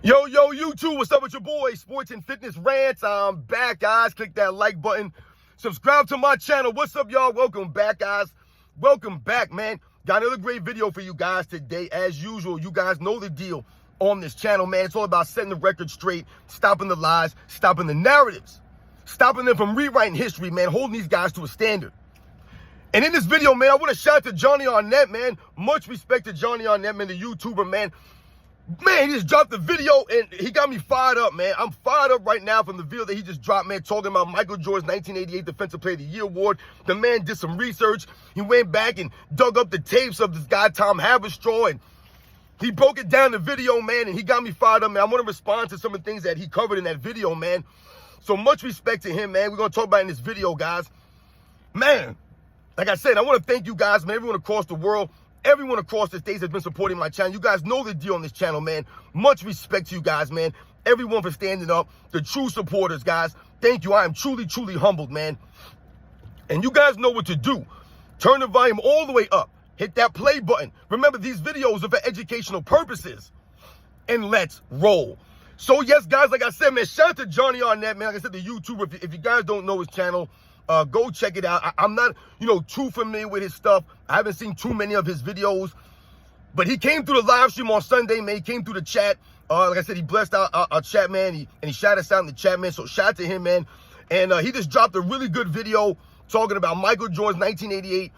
Yo, YouTube, what's up with your boy? Sports and Fitness Rants. I'm back, guys. Click that like button. Subscribe to my channel. What's up, y'all? Welcome back, guys. Welcome back, man. Got another great video for you guys today. As usual, you guys know the deal on this channel, man. It's all about setting the record straight, stopping the lies, stopping the narratives, stopping them from rewriting history, man, holding these guys to a standard. And in this video, man, I want to shout out to Johnny Arnett, man. Much respect to Johnny Arnett, man, the YouTuber, man. Man, he just dropped the video, and he got me fired up, man. I'm fired up right now from the video that he just dropped, man, talking about Michael Jordan's 1988 Defensive Player of the Year award. The man did some research. He went back and dug up the tapes of this guy, Tom Haverstraw, and he broke it down in the video, man, and he got me fired up, man. I want to respond to some of the things that he covered in that video, man. So much respect to him, man. We're going to talk about it in this video, guys. Man, like I said, I want to thank you guys, man, everyone across the world. Everyone across the states has been supporting my channel. You guys know the deal on this channel, man. Much respect to you guys, man. Everyone for standing up. The true supporters, guys. Thank you. I am truly, truly humbled, man. And you guys know what to do. Turn the volume all the way up. Hit that play button. Remember, these videos are for educational purposes. And let's roll. So, yes, guys, like I said, man, shout out to Johnny Arnett, man. Like I said, the YouTuber. If you guys don't know his channel, go check it out. I'm not, too familiar with his stuff. I haven't seen too many of his videos. But he came through the live stream on Sunday, man. He came through the chat. Like I said, he blessed our chat, man. And he shouted us out in the chat, man. So shout out to him, man. And he just dropped a really good video talking about Michael Jordan's 1988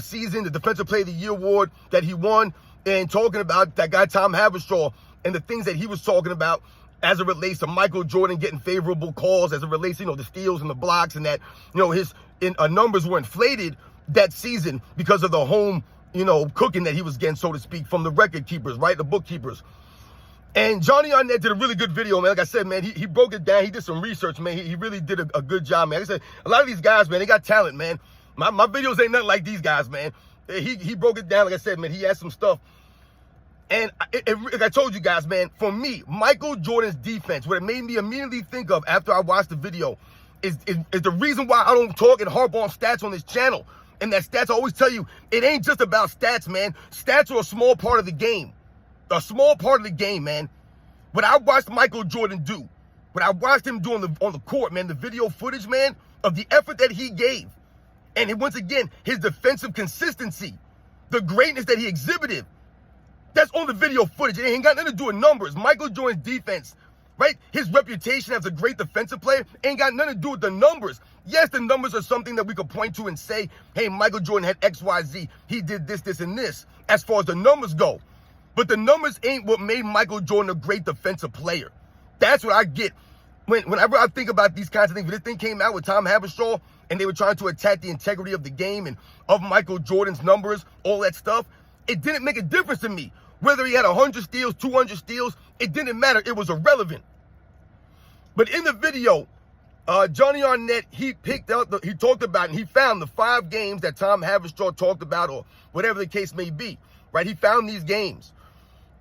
season, the Defensive Player of the Year award that he won, and talking about that guy, Tom Haverstraw, and the things that he was talking about as it relates to Michael Jordan getting favorable calls, as it relates to, the steals and the blocks, and that, his numbers were inflated that season because of the home, cooking that he was getting, so to speak, from the record keepers, right? The bookkeepers. And Johnny Arnett did a really good video, man. Like I said, man, he broke it down. He did some research, man. He really did a good job, man. Like I said, a lot of these guys, man, they got talent, man. My videos ain't nothing like these guys, man. He broke it down. Like I said, man, he had some stuff. And like I told you guys, man, for me, Michael Jordan's defense, what it made me immediately think of after I watched the video is the reason why I don't talk and harp on stats on this channel. And that stats, I always tell you, it ain't just about stats, man. Stats are a small part of the game. A small part of the game, man. What I watched Michael Jordan do, what I watched him do on the court, man, the video footage, man, of the effort that he gave. And once again, his defensive consistency, the greatness that he exhibited. That's on the video footage. It ain't got nothing to do with numbers. Michael Jordan's defense, right? His reputation as a great defensive player ain't got nothing to do with the numbers. Yes, the numbers are something that we could point to and say, hey, Michael Jordan had X, Y, Z. He did this, this, and this, as far as the numbers go. But the numbers ain't what made Michael Jordan a great defensive player. That's what I get. Whenever I think about these kinds of things, when this thing came out with Tom Haverstraw, and they were trying to attack the integrity of the game and of Michael Jordan's numbers, all that stuff, it didn't make a difference to me. Whether he had 100 steals, 200 steals, it didn't matter. It was irrelevant. But in the video, Johnny Arnett, he talked about, and he found the 5 games that Tom Haverstraw talked about, or whatever the case may be, right? He found these games,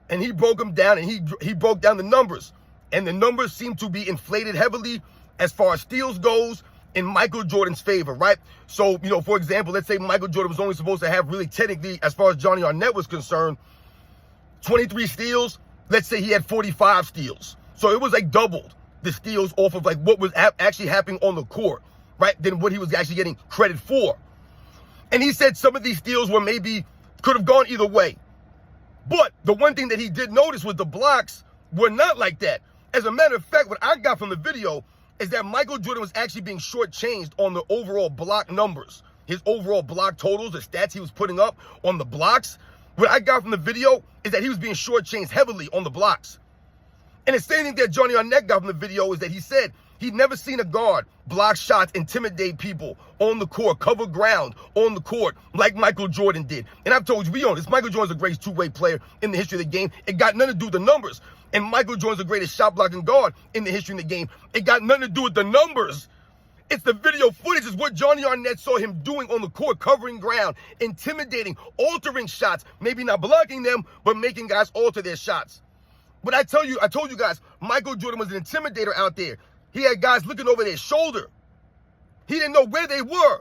and he broke them down, and he broke down the numbers. And the numbers seem to be inflated heavily as far as steals goes in Michael Jordan's favor, right? So, for example, let's say Michael Jordan was only supposed to have, really technically, as far as Johnny Arnett was concerned, 23 steals. Let's say he had 45 steals. So it was like doubled the steals off of like what was actually happening on the court, right? Than what he was actually getting credit for. And he said some of these steals were could have gone either way. But the one thing that he did notice was the blocks were not like that. As a matter of fact, what I got from the video is that Michael Jordan was actually being shortchanged on the overall block numbers. His overall block totals, the stats he was putting up on the blocks. What I got from the video is that he was being shortchanged heavily on the blocks. And the same thing that Johnny Arnett got from the video is that he said he'd never seen a guard block shots, intimidate people on the court, cover ground on the court like Michael Jordan did. And I've told you, we own this. Michael Jordan's the greatest two-way player in the history of the game. It got nothing to do with the numbers. And Michael Jordan's the greatest shot-blocking guard in the history of the game. It got nothing to do with the numbers. It's the video footage. Is what Johnny Arnett saw him doing on the court, covering ground, intimidating, altering shots, maybe not blocking them, but making guys alter their shots. But I told you guys, Michael Jordan was an intimidator out there. He had guys looking over their shoulder. He didn't know where they were.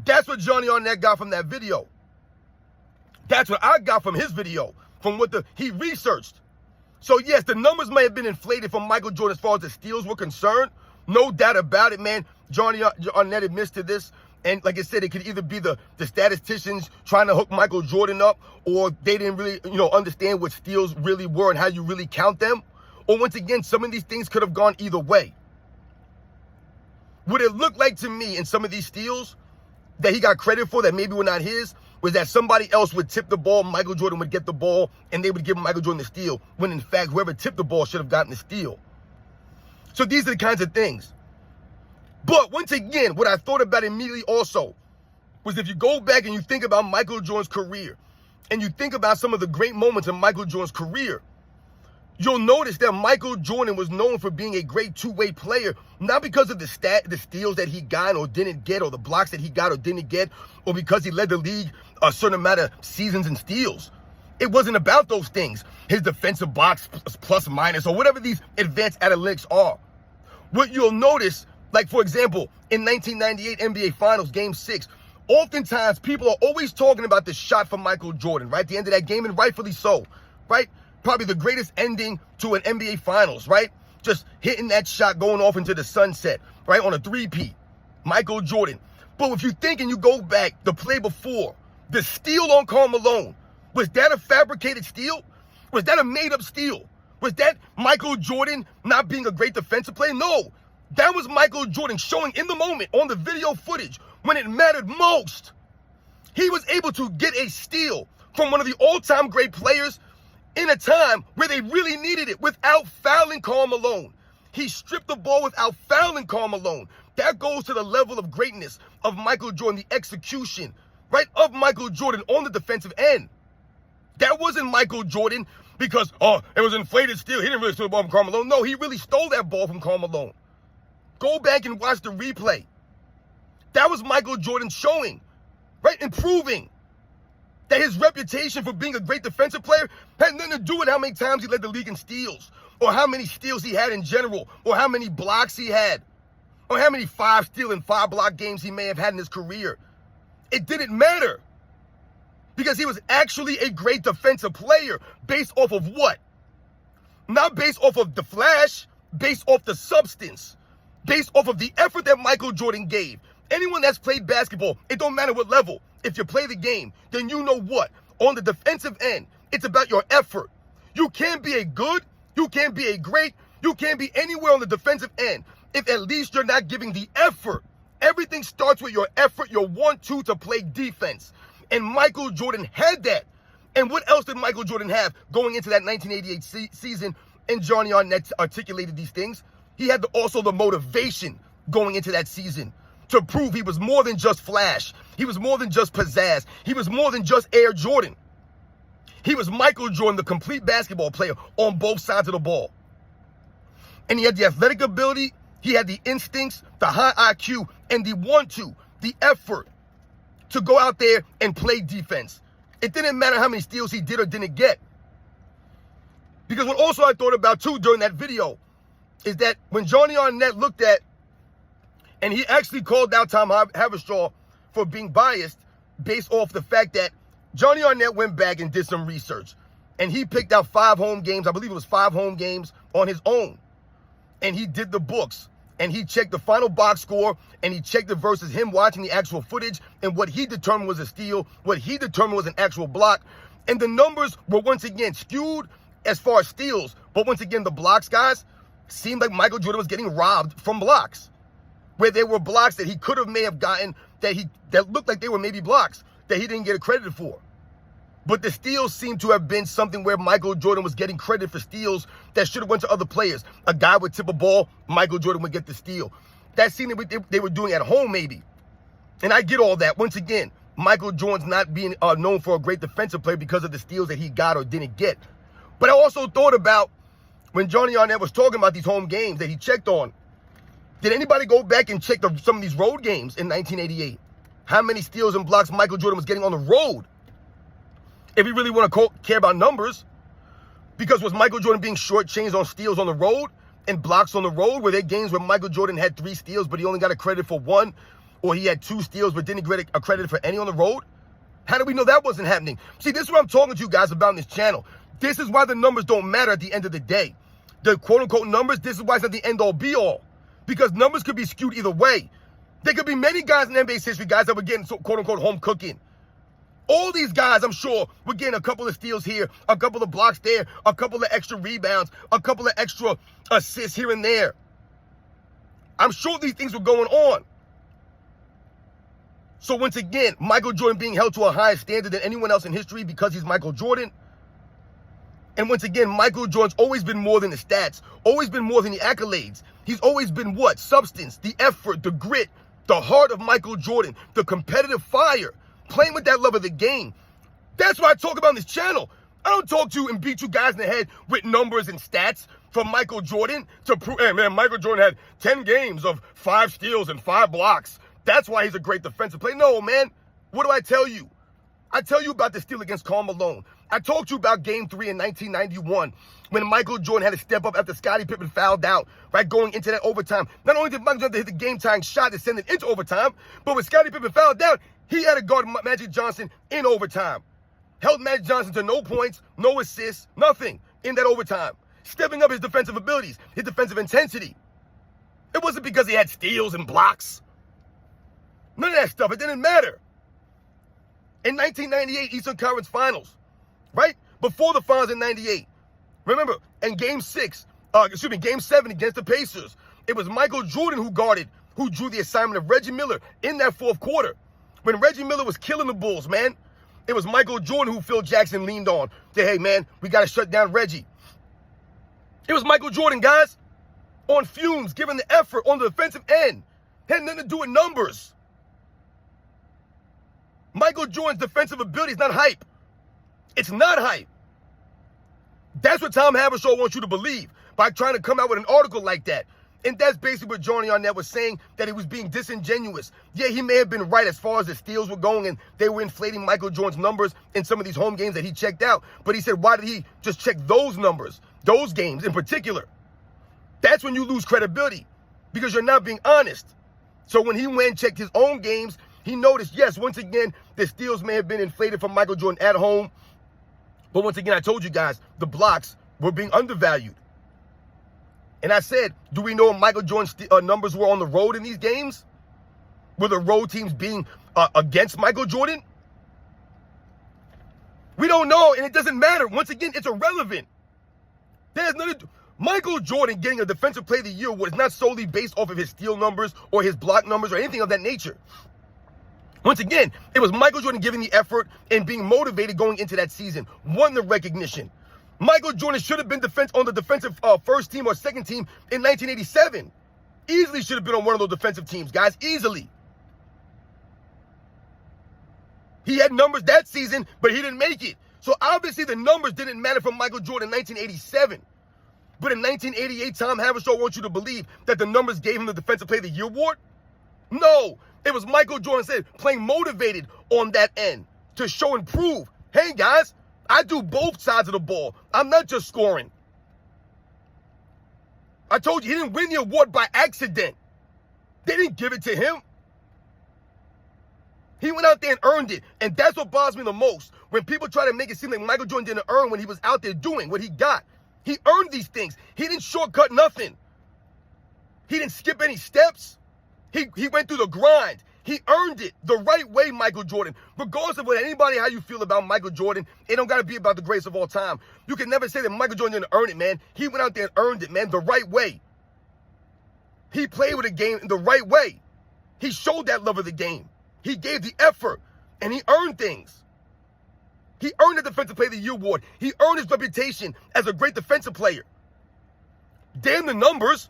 That's what Johnny Arnett got from that video. That's what I got from his video, from what he researched. So, yes, the numbers may have been inflated from Michael Jordan as far as the steals were concerned. No doubt about it, man. Johnny Arnett admits to this. And like I said, it could either be the statisticians trying to hook Michael Jordan up, or they didn't really, understand what steals really were and how you really count them. Or once again, some of these things could have gone either way. What it looked like to me in some of these steals that he got credit for that maybe were not his was that somebody else would tip the ball, Michael Jordan would get the ball, and they would give Michael Jordan the steal, when in fact, whoever tipped the ball should have gotten the steal. So these are the kinds of things. But once again, what I thought about immediately also was if you go back and you think about Michael Jordan's career, and you think about some of the great moments in Michael Jordan's career, you'll notice that Michael Jordan was known for being a great two-way player, not because of the steals that he got or didn't get, or the blocks that he got or didn't get, or because he led the league a certain amount of seasons in steals. It wasn't about those things, his defensive box plus minus, or whatever these advanced analytics are. What you'll notice, like for example, in 1998 NBA Finals, Game 6, oftentimes people are always talking about the shot from Michael Jordan, right? The end of that game, and rightfully so, right? Probably the greatest ending to an NBA Finals, right? Just hitting that shot, going off into the sunset, right? On a three-peat, Michael Jordan. But if you think and you go back, the play before, the steal on Karl Malone, was that a fabricated steal? Was that a made-up steal? Was that Michael Jordan not being a great defensive player? No. That was Michael Jordan showing in the moment on the video footage when it mattered most. He was able to get a steal from one of the all-time great players in a time where they really needed it without fouling Karl Malone. He stripped the ball without fouling Karl Malone. That goes to the level of greatness of Michael Jordan, the execution, right, of Michael Jordan on the defensive end. That wasn't Michael Jordan because, it was inflated steal. He didn't really steal the ball from Karl Malone. No, he really stole that ball from Karl Malone. Go back and watch the replay. That was Michael Jordan showing, right, and proving that his reputation for being a great defensive player had nothing to do with how many times he led the league in steals, or how many steals he had in general, or how many blocks he had, or how many 5-steal and 5-block games he may have had in his career. It didn't matter, because he was actually a great defensive player based off of what? Not based off of the flash, based off the substance, based off of the effort that Michael Jordan gave. Anyone that's played basketball, it don't matter what level, if you play the game, then you know what? On the defensive end, it's about your effort. You can't be a good, you can't be a great, you can't be anywhere on the defensive end if at least you're not giving the effort. Everything starts with your effort, your want-to play defense. And Michael Jordan had that. And what else did Michael Jordan have going into that 1988 season? And Johnny Arnett articulated these things. He had also the motivation going into that season to prove he was more than just flash. He was more than just pizzazz. He was more than just Air Jordan. He was Michael Jordan, the complete basketball player on both sides of the ball. And he had the athletic ability, he had the instincts, the high IQ, and the want-to, the effort to go out there and play defense. It didn't matter how many steals he did or didn't get. Because what also I thought about too during that video is that when Johnny Arnett looked at, and he actually called out Tom Haberstroh for being biased based off the fact that Johnny Arnett went back and did some research. And he picked out 5 home games. I believe it was 5 home games on his own. And he did the books. And he checked the final box score. And he checked it versus him watching the actual footage. And what he determined was a steal. What he determined was an actual block. And the numbers were once again skewed as far as steals. But once again, the blocks, guys, seemed like Michael Jordan was getting robbed from blocks. Where there were blocks that he could have may have gotten that looked like they were maybe blocks that he didn't get credited for. But the steals seemed to have been something where Michael Jordan was getting credit for steals that should have went to other players. A guy would tip a ball, Michael Jordan would get the steal. That seemed what they were doing at home maybe. And I get all that. Once again, Michael Jordan's not being known for a great defensive player because of the steals that he got or didn't get. But I also thought about when Johnny Arnett was talking about these home games that he checked on. Did anybody go back and check some of these road games in 1988? How many steals and blocks Michael Jordan was getting on the road? If we really want to care about numbers. Because was Michael Jordan being shortchanged on steals on the road and blocks on the road? Were there games where Michael Jordan had 3 steals, but he only got a credit for 1? Or he had 2 steals, but didn't get a credit for any on the road? How do we know that wasn't happening? See, this is what I'm talking to you guys about in this channel. This is why the numbers don't matter at the end of the day. The quote-unquote numbers, this is why it's not the end-all be-all. Because numbers could be skewed either way. There could be many guys in NBA's history, guys that were getting quote-unquote home cooking. All these guys, I'm sure, were getting a couple of steals here, a couple of blocks there, a couple of extra rebounds, a couple of extra assists here and there. I'm sure these things were going on. So once again, Michael Jordan being held to a higher standard than anyone else in history because he's Michael Jordan. And once again, Michael Jordan's always been more than the stats, always been more than the accolades. He's always been what? Substance, the effort, the grit, the heart of Michael Jordan, the competitive fire, playing with that love of the game. That's what I talk about on this channel. I don't talk to you and beat you guys in the head with numbers and stats from Michael Jordan to prove, hey man, Michael Jordan had 10 games of 5 steals and 5 blocks. That's why he's a great defensive player. No, man. What do I tell you? I tell you about the steal against Karl Malone. I talked to you about Game 3 in 1991 when Michael Jordan had to step up after Scottie Pippen fouled out, right, going into that overtime. Not only did Michael Jordan hit the game-tying shot to send it into overtime, but when Scottie Pippen fouled out, he had to guard Magic Johnson in overtime. Held Magic Johnson to no points, no assists, nothing in that overtime. Stepping up his defensive abilities, his defensive intensity. It wasn't because he had steals and blocks. None of that stuff. It didn't matter. In 1998 Eastern Conference Finals, right? Before the finals in 98. Remember, in Game 7 against the Pacers, it was Michael Jordan who drew the assignment of Reggie Miller in that fourth quarter. When Reggie Miller was killing the Bulls, man, it was Michael Jordan who Phil Jackson leaned on. Say, hey, man, we got to shut down Reggie. It was Michael Jordan, guys, on fumes, giving the effort on the defensive end. Had nothing to do with numbers. Michael Jordan's defensive ability is not hype. It's not hype. That's what Tom Habershaw wants you to believe by trying to come out with an article like that. And that's basically what Johnny Arnett was saying, that he was being disingenuous. Yeah, he may have been right as far as the steals were going, and they were inflating Michael Jordan's numbers in some of these home games that he checked out. But he said, why did he just check those numbers, those games in particular? That's when you lose credibility, because you're not being honest. So when he went and checked his own games, he noticed, yes, once again, the steals may have been inflated from Michael Jordan at home. But once again, I told you guys, the blocks were being undervalued. And I said, do we know what Michael Jordan's numbers were on the road in these games? Were the road teams being against Michael Jordan? We don't know, and it doesn't matter. Once again, it's irrelevant. There's nothing. Michael Jordan getting a Defensive Player of the Year was not solely based off of his steal numbers or his block numbers or anything of that nature. Once again, it was Michael Jordan giving the effort and being motivated going into that season, won the recognition. Michael Jordan should have been on the defensive first team or second team in 1987. Easily should have been on one of those defensive teams, guys, easily. He had numbers that season, but he didn't make it. So obviously the numbers didn't matter for Michael Jordan in 1987. But in 1988, Tom Habershaw wants you to believe that the numbers gave him the Defensive Player of the Year award? No. It was Michael Jordan said, playing motivated on that end to show and prove, hey, guys, I do both sides of the ball. I'm not just scoring. I told you, he didn't win the award by accident. They didn't give it to him. He went out there and earned it. And that's what bothers me the most. When people try to make it seem like Michael Jordan didn't earn when he was out there doing what he got. He earned these things. He didn't shortcut nothing. He didn't skip any steps. He went through the grind. He earned it the right way, Michael Jordan. Regardless of what anybody, how you feel about Michael Jordan, it don't got to be about the greatest of all time. You can never say that Michael Jordan didn't earn it, man. He went out there and earned it, man, the right way. He played with the game the right way. He showed that love of the game. He gave the effort, and he earned things. He earned the Defensive Player of the Year award. He earned his reputation as a great defensive player. Damn the numbers.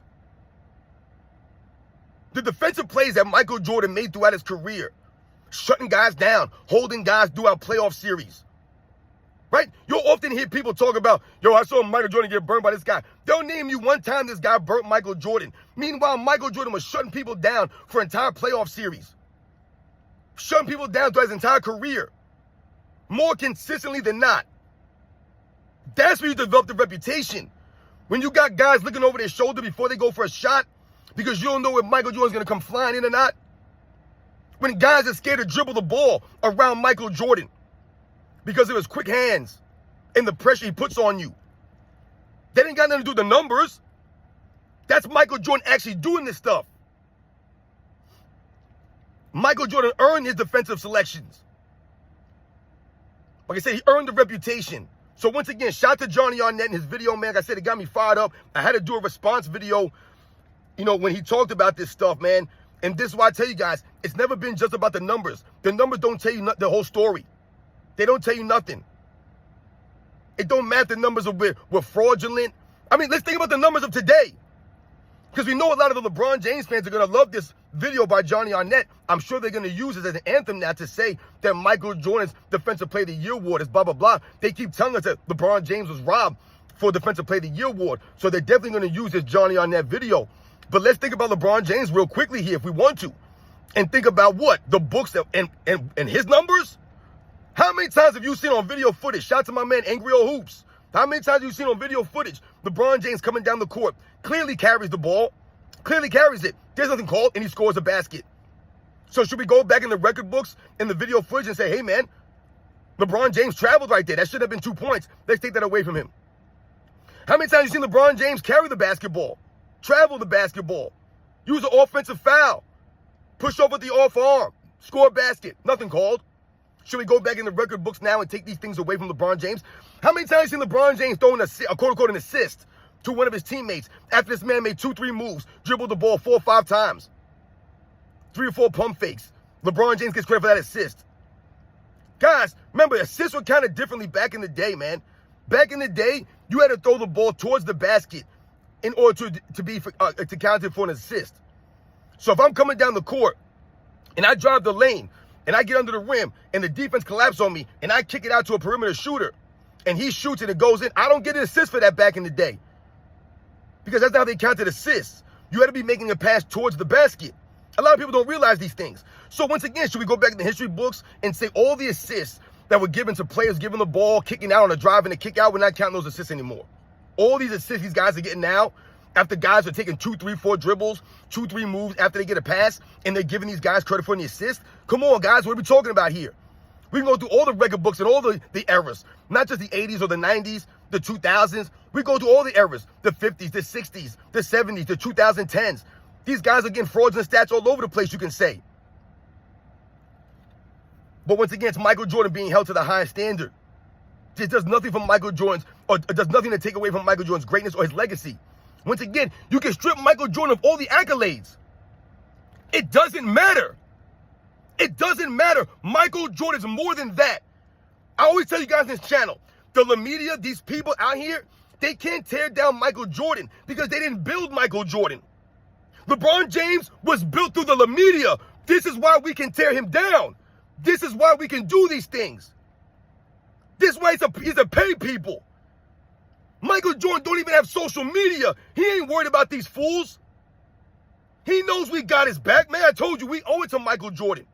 The defensive plays that Michael Jordan made throughout his career, shutting guys down, holding guys throughout playoff series, right? You'll often hear people talk about, yo, I saw Michael Jordan get burned by this guy. They'll name you one time this guy burnt Michael Jordan. Meanwhile, Michael Jordan was shutting people down for entire playoff series, shutting people down throughout his entire career, more consistently than not. That's where you develop the reputation. When you got guys looking over their shoulder before they go for a shot, because you don't know if Michael Jordan's going to come flying in or not. When guys are scared to dribble the ball around Michael Jordan because of his quick hands, and the pressure he puts on you. That ain't got nothing to do with the numbers. That's Michael Jordan actually doing this stuff. Michael Jordan earned his defensive selections. Like I said, he earned the reputation. So once again, shout out to Johnny Arnett and his video, man. Like I said, it got me fired up. I had to do a response video, when he talked about this stuff, man. And this is why I tell you guys, it's never been just about the numbers. The numbers don't tell you the whole story. They don't tell you nothing. It don't matter if the numbers were fraudulent. I mean, let's think about the numbers of today. Because we know a lot of the LeBron James fans are going to love this video by Johnny Arnett. I'm sure they're going to use it as an anthem now to say that Michael Jordan's Defensive Player of the Year award is blah, blah, blah. They keep telling us that LeBron James was robbed for Defensive Player of the Year award. So they're definitely going to use this Johnny Arnett video. But let's think about LeBron James real quickly here if we want to. And think about what? The books and his numbers? How many times have you seen on video footage? Shout out to my man, Angry Old Hoops. How many times have you seen on video footage LeBron James coming down the court, clearly carries the ball, clearly carries it. There's nothing called, and he scores a basket. So should we go back in the record books in the video footage and say, hey, man, LeBron James traveled right there. That should have been 2 points. Let's take that away from him. How many times have you seen LeBron James carry the basketball, travel the basketball, use an offensive foul, push over the off arm, score a basket? Nothing called. Should we go back in the record books now and take these things away from LeBron James? How many times have you seen LeBron James throwing a quote-unquote an assist to one of his teammates after this man made 2-3 moves, dribbled the ball 4 or 5 times, 3 or 4 pump fakes? LeBron James gets credit for that assist. Guys, remember, assists were kind of differently back in the day, man. Back in the day, you had to throw the ball towards the basket in order to count it for an assist. So if I'm coming down the court and I drive the lane and I get under the rim and the defense collapses on me and I kick it out to a perimeter shooter and he shoots and it goes in, I don't get an assist for that back in the day. Because that's not how they counted assists. You had to be making a pass towards the basket. A lot of people don't realize these things. So once again, should we go back in the history books and say all the assists that were given to players giving the ball, kicking out on a drive and a kick out, we're not counting those assists anymore? All these assists these guys are getting now, after guys are taking 2, 3, 4 dribbles, 2, 3 moves after they get a pass, and they're giving these guys credit for the assist. Come on, guys, what are we talking about here? We can go through all the record books and all the eras, not just the 80s or the 90s, the 2000s. We go through all the eras, the 50s, the 60s, the 70s, the 2010s. These guys are getting fraudulent stats all over the place, you can say. But once again, it's Michael Jordan being held to the highest standard. It does nothing for Michael Jordan's, or it does nothing to take away from Michael Jordan's greatness or his legacy. Once again, you can strip Michael Jordan of all the accolades. It doesn't matter. It doesn't matter. Michael Jordan's more than that. I always tell you guys in this channel, the media, these people out here, they can't tear down Michael Jordan because they didn't build Michael Jordan. LeBron James was built through the media. This is why we can tear him down. This is why we can do these things. This is why he's a pay people. Michael Jordan don't even have social media. He ain't worried about these fools. He knows we got his back. Man, I told you, we owe it to Michael Jordan.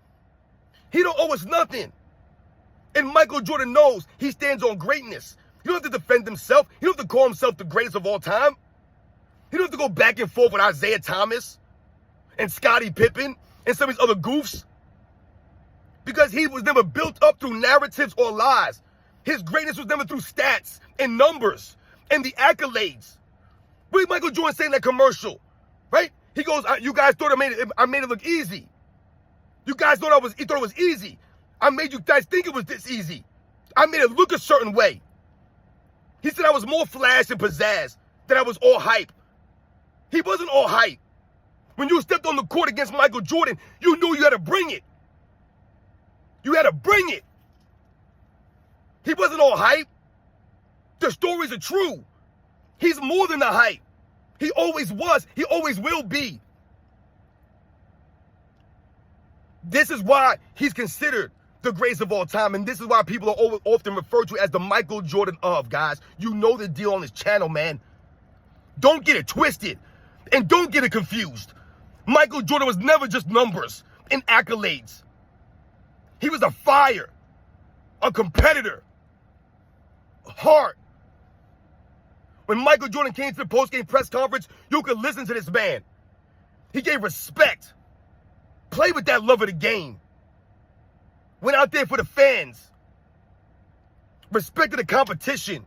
He don't owe us nothing. And Michael Jordan knows he stands on greatness. He don't have to defend himself. He don't have to call himself the greatest of all time. He don't have to go back and forth with Isaiah Thomas and Scottie Pippen and some of these other goofs. Because he was never built up through narratives or lies. His greatness was never through stats and numbers and the accolades. What did Michael Jordan say in that commercial? Right? He goes, you guys thought I made it look easy. You guys thought it was easy. I made you guys think it was this easy. I made it look a certain way. He said I was more flash and pizzazz, that I was all hype. He wasn't all hype. When you stepped on the court against Michael Jordan, you knew you had to bring it. You had to bring it. He wasn't all hype. The stories are true. He's more than the hype. He always was. He always will be. This is why he's considered the greatest of all time, and this is why people are often referred to as the Michael Jordan of, guys. You know the deal on this channel, man. Don't get it twisted, and don't get it confused. Michael Jordan was never just numbers and accolades. He was a fire, a competitor, a heart. When Michael Jordan came to the post-game press conference, you could listen to this man. He gave respect. Played with that love of the game. Went out there for the fans. respected the competition.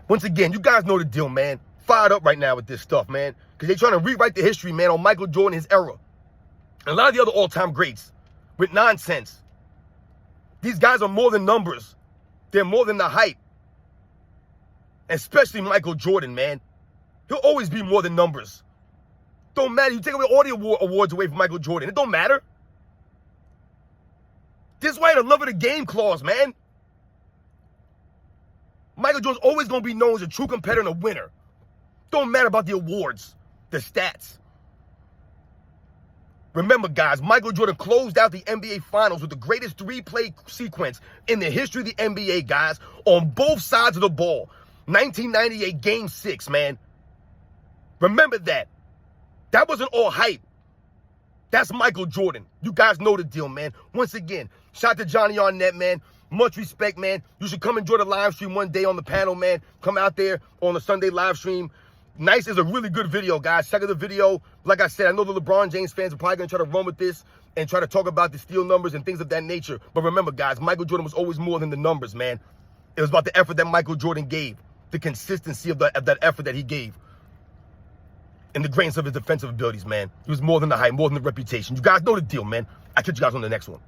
Once again, you guys know the deal, man. Fired up right now with this stuff, man. Because they're trying to rewrite the history, man, on Michael Jordan, his era. And a lot of the other all-time greats with nonsense. These guys are more than numbers. They're more than the hype. Especially Michael Jordan, man. He'll always be more than numbers. Don't matter. You take away all the awards away from Michael Jordan. It don't matter. This is why the love of the game clause, man. Michael Jordan's always going to be known as a true competitor and a winner. Don't matter about the awards, the stats. Remember, guys, Michael Jordan closed out the NBA Finals with the greatest three-play sequence in the history of the NBA, guys, on both sides of the ball. 1998 Game 6, man. Remember that. That wasn't all hype. That's Michael Jordan. You guys know the deal, man. Once again, shout out to Johnny Arnett, man. Much respect, man. You should come enjoy the live stream one day on the panel, man. Come out there on the Sunday live stream. Nice is a really good video, guys. Check out the video. Like I said, I know the LeBron James fans are probably going to try to run with this and try to talk about the steal numbers and things of that nature. But remember, guys, Michael Jordan was always more than the numbers, man. It was about the effort that Michael Jordan gave, the consistency of that effort that he gave, and the greatness of his defensive abilities, man. He was more than the hype, more than the reputation. You guys know the deal, man. I'll catch you guys on the next one.